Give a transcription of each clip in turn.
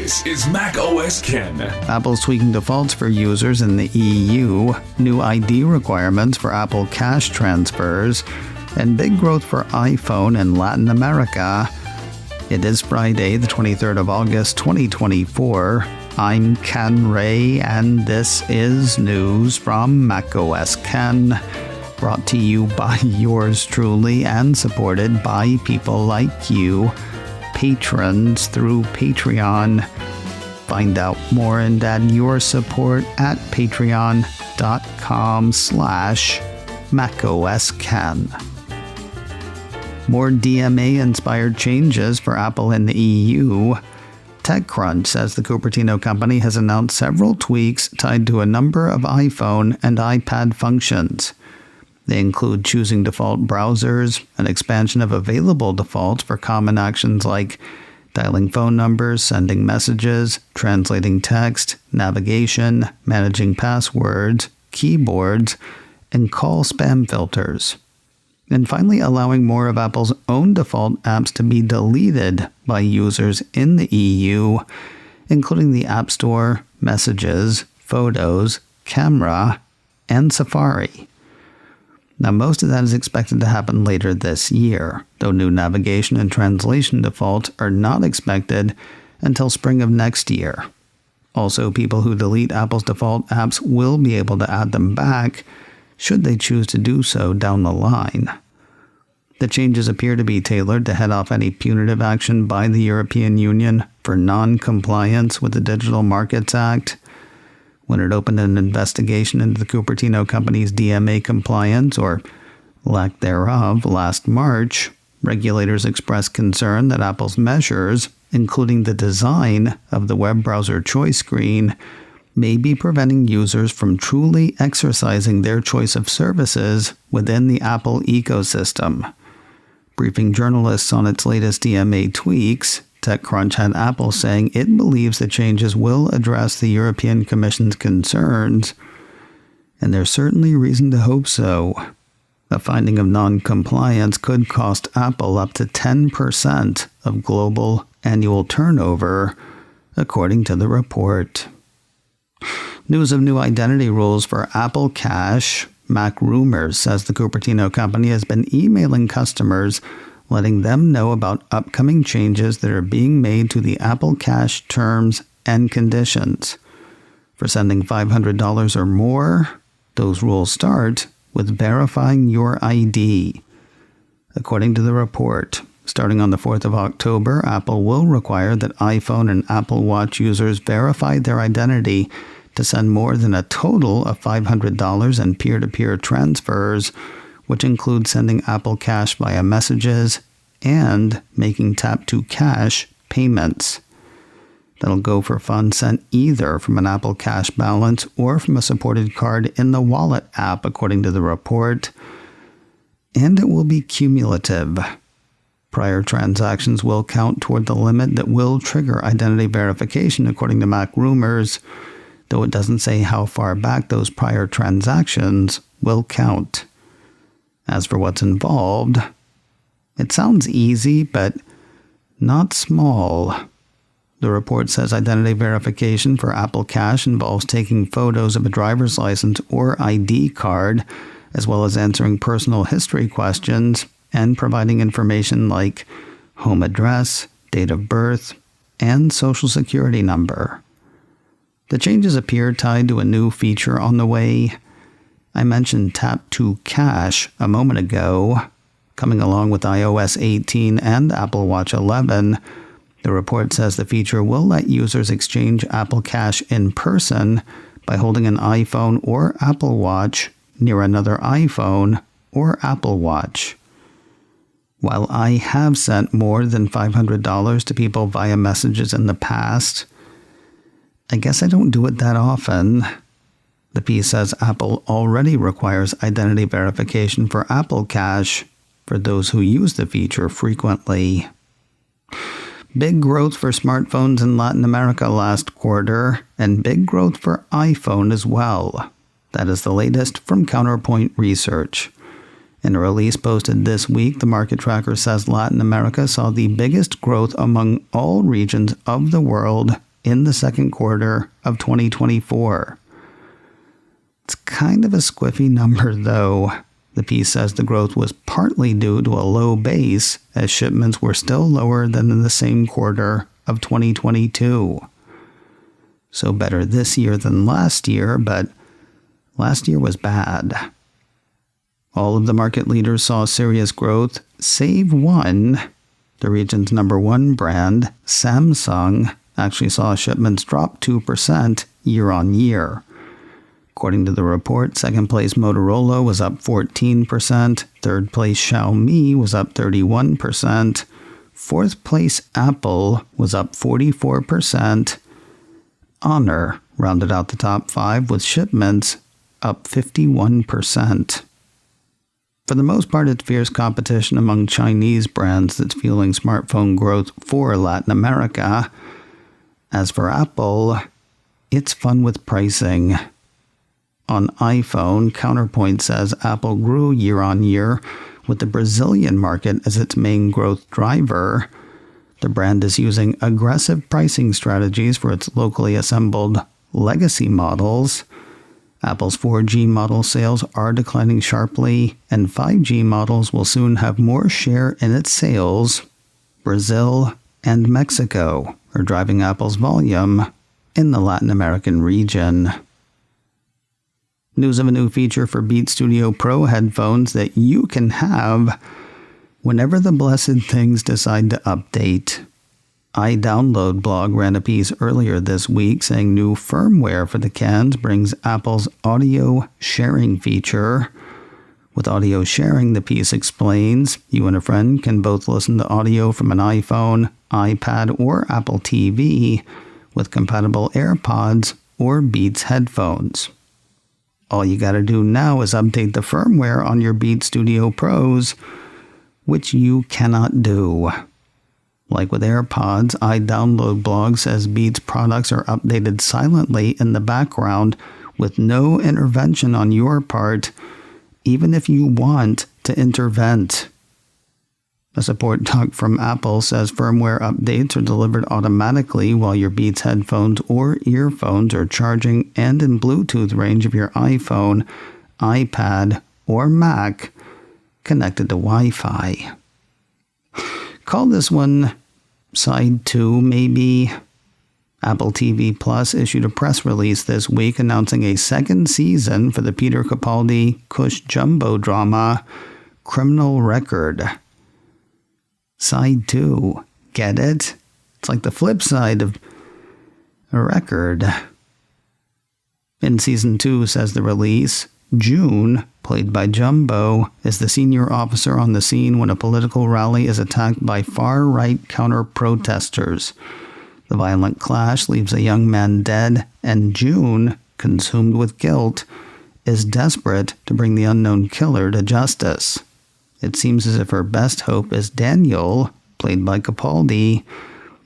This is Mac OS Ken. Apple's tweaking defaults for users in the EU, new ID requirements for Apple Cash transfers, and big growth for iPhone in Latin America. It is Friday, the 23rd of August, 2024. I'm Ken Ray, and this is news from Mac OS Ken, brought to you by yours truly and supported by people like you, patrons through Patreon. Find out more and add your support at patreon.com/MacOSKen. More DMA-inspired changes for Apple in the EU. TechCrunch says the Cupertino company has announced several tweaks tied to a number of iPhone and iPad functions. They include choosing default browsers, an expansion of available defaults for common actions like dialing phone numbers, sending messages, translating text, navigation, managing passwords, keyboards, and call spam filters. And finally, allowing more of Apple's own default apps to be deleted by users in the EU, including the App Store, Messages, Photos, Camera, and Safari. Now, most of that is expected to happen later this year, though new navigation and translation defaults are not expected until spring of next year. Also, people who delete Apple's default apps will be able to add them back, should they choose to do so down the line. The changes appear to be tailored to head off any punitive action by the European Union for non-compliance with the Digital Markets Act. When it opened an investigation into the Cupertino company's DMA compliance, or lack thereof, last March, regulators expressed concern that Apple's measures, including the design of the web browser choice screen, may be preventing users from truly exercising their choice of services within the Apple ecosystem. Briefing journalists on its latest DMA tweaks, TechCrunch had Apple saying it believes the changes will address the European Commission's concerns, and there's certainly reason to hope so. A finding of non-compliance could cost Apple up to 10% of global annual turnover, according to the report. News of new identity rules for Apple Cash. Mac Rumors says the Cupertino company has been emailing customers, letting them know about upcoming changes that are being made to the Apple Cash terms and conditions. For sending $500 or more, those rules start with verifying your ID. According to the report, starting on the 4th of October, Apple will require that iPhone and Apple Watch users verify their identity to send more than a total of $500 in peer-to-peer transfers, which includes sending Apple Cash via messages and making tap-to-cash payments. That'll go for funds sent either from an Apple Cash balance or from a supported card in the Wallet app, according to the report. And it will be cumulative. Prior transactions will count toward the limit that will trigger identity verification, according to Mac Rumors, though it doesn't say how far back those prior transactions will count. As for what's involved, it sounds easy, but not small. The report says identity verification for Apple Cash involves taking photos of a driver's license or ID card, as well as answering personal history questions and providing information like home address, date of birth, and social security number. The changes appear tied to a new feature on the way. I mentioned Tap to Cash a moment ago. Coming along with iOS 18 and Apple Watch 11, the report says the feature will let users exchange Apple Cash in person by holding an iPhone or Apple Watch near another iPhone or Apple Watch. While I have sent more than $500 to people via messages in the past, I guess I don't do it that often. The piece says Apple already requires identity verification for Apple Cash for those who use the feature frequently. Big growth for smartphones in Latin America last quarter, and big growth for iPhone as well. That is the latest from Counterpoint Research. In a release posted this week, the market tracker says Latin America saw the biggest growth among all regions of the world in the second quarter of 2024. It's kind of a squiffy number, though. The piece says the growth was partly due to a low base, as shipments were still lower than in the same quarter of 2022. So better this year than last year, but last year was bad. All of the market leaders saw serious growth, save one. The region's number one brand, Samsung, actually saw shipments drop 2% year-on-year. According to the report, second place Motorola was up 14%, third place Xiaomi was up 31%, fourth place Apple was up 44%. Honor rounded out the top five with shipments up 51%. For the most part, it's fierce competition among Chinese brands that's fueling smartphone growth for Latin America. As for Apple, it's fun with pricing. On iPhone, Counterpoint says Apple grew year-on-year with the Brazilian market as its main growth driver. The brand is using aggressive pricing strategies for its locally assembled legacy models. Apple's 4G model sales are declining sharply, and 5G models will soon have more share in its sales. Brazil and Mexico are driving Apple's volume in the Latin American region. News of a new feature for Beats Studio Pro headphones that you can have whenever the blessed things decide to update. iDownload blog ran a piece earlier this week saying new firmware for the cans brings Apple's audio sharing feature. With audio sharing, the piece explains, you and a friend can both listen to audio from an iPhone, iPad, or Apple TV with compatible AirPods or Beats headphones. All you gotta do now is update the firmware on your Beats Studio Pros, which you cannot do. Like with AirPods, iDownload blog says Beats products are updated silently in the background with no intervention on your part, even if you want to intervent. A support doc from Apple says firmware updates are delivered automatically while your Beats headphones or earphones are charging and in Bluetooth range of your iPhone, iPad, or Mac connected to Wi-Fi. Call this one Side 2, maybe. Apple TV Plus issued a press release this week announcing a second season for the Peter Capaldi Cush Jumbo drama, Criminal Record. Side 2. Get it? It's like the flip side of a record. In Season 2, says the release, June, played by Jumbo, is the senior officer on the scene when a political rally is attacked by far-right counter-protesters. The violent clash leaves a young man dead, and June, consumed with guilt, is desperate to bring the unknown killer to justice. It seems as if her best hope is Daniel, played by Capaldi,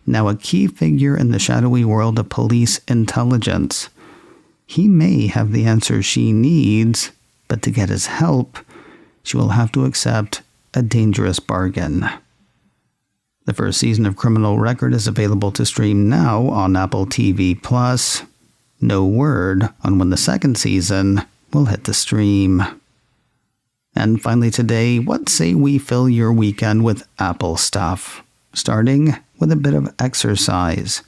now a key figure in the shadowy world of police intelligence. He may have the answers she needs, but to get his help, she will have to accept a dangerous bargain. The first season of Criminal Record is available to stream now on Apple TV Plus. No word on when the second season will hit the stream. And finally today, what say we fill your weekend with Apple stuff, starting with a bit of exercise.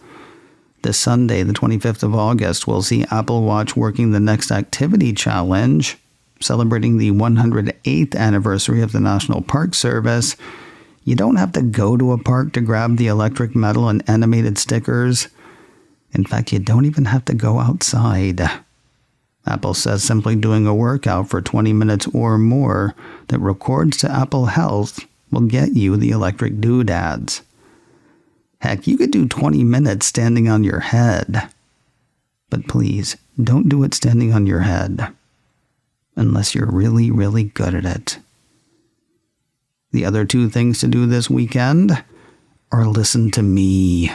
This Sunday, the 25th of August, we'll see Apple Watch working the Next Activity Challenge, celebrating the 108th anniversary of the National Park Service. You don't have to go to a park to grab the electric medal and animated stickers. In fact, you don't even have to go outside. Apple says simply doing a workout for 20 minutes or more that records to Apple Health will get you the electric doodads. Heck, you could do 20 minutes standing on your head. But please, don't do it standing on your head. Unless you're really, really good at it. The other two things to do this weekend are listen to me.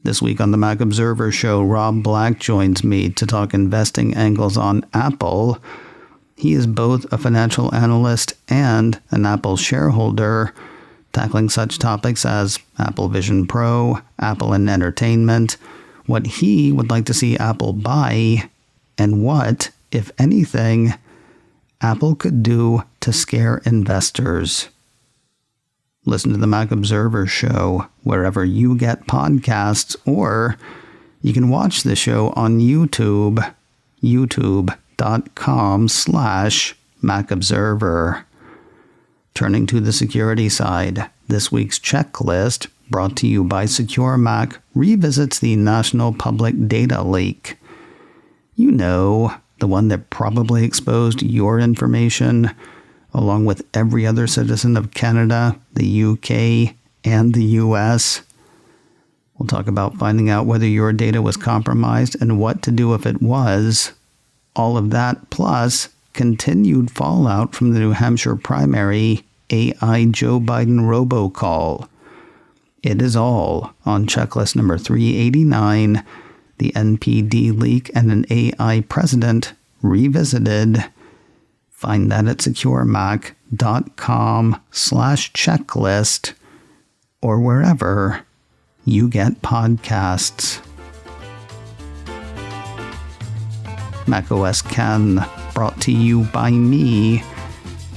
This week on the Mac Observer Show, Rob Black joins me to talk investing angles on Apple. He is both a financial analyst and an Apple shareholder. tackling such topics as Apple Vision Pro, Apple and Entertainment, what he would like to see Apple buy, and what, if anything, Apple could do to scare investors. Listen to the Mac Observer Show wherever you get podcasts, or you can watch the show on YouTube, youtube.com/MacObserver. Turning to the security side, this week's checklist, brought to you by SecureMac, revisits the National Public Data Leak. You know, the one that probably exposed your information, along with every other citizen of Canada, the UK, and the US. We'll talk about finding out whether your data was compromised and what to do if it was. All of that, plus continued fallout from the New Hampshire primary AI Joe Biden robocall. It is all on checklist number 389, the NPD leak and an AI president revisited. Find that at securemac.com/checklist or wherever you get podcasts. macOS Ken, brought to you by me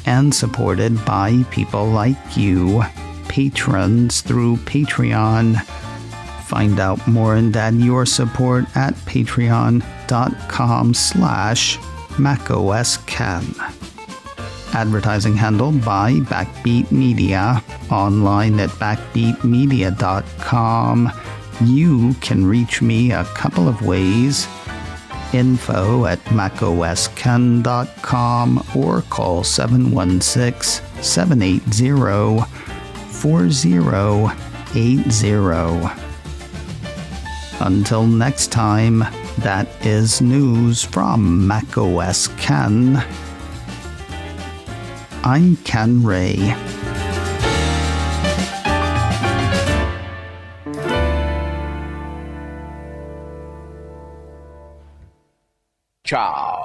and supported by people like you, patrons through Patreon. Find out more and add your support at patreon.com/macOSKen. Advertising handled by Backbeat Media, online at backbeatmedia.com. You can reach me a couple of ways. Info at macosken.com or call 716-780-4080. Until next time, that is news from macOS Ken. I'm Ken Ray. Ciao.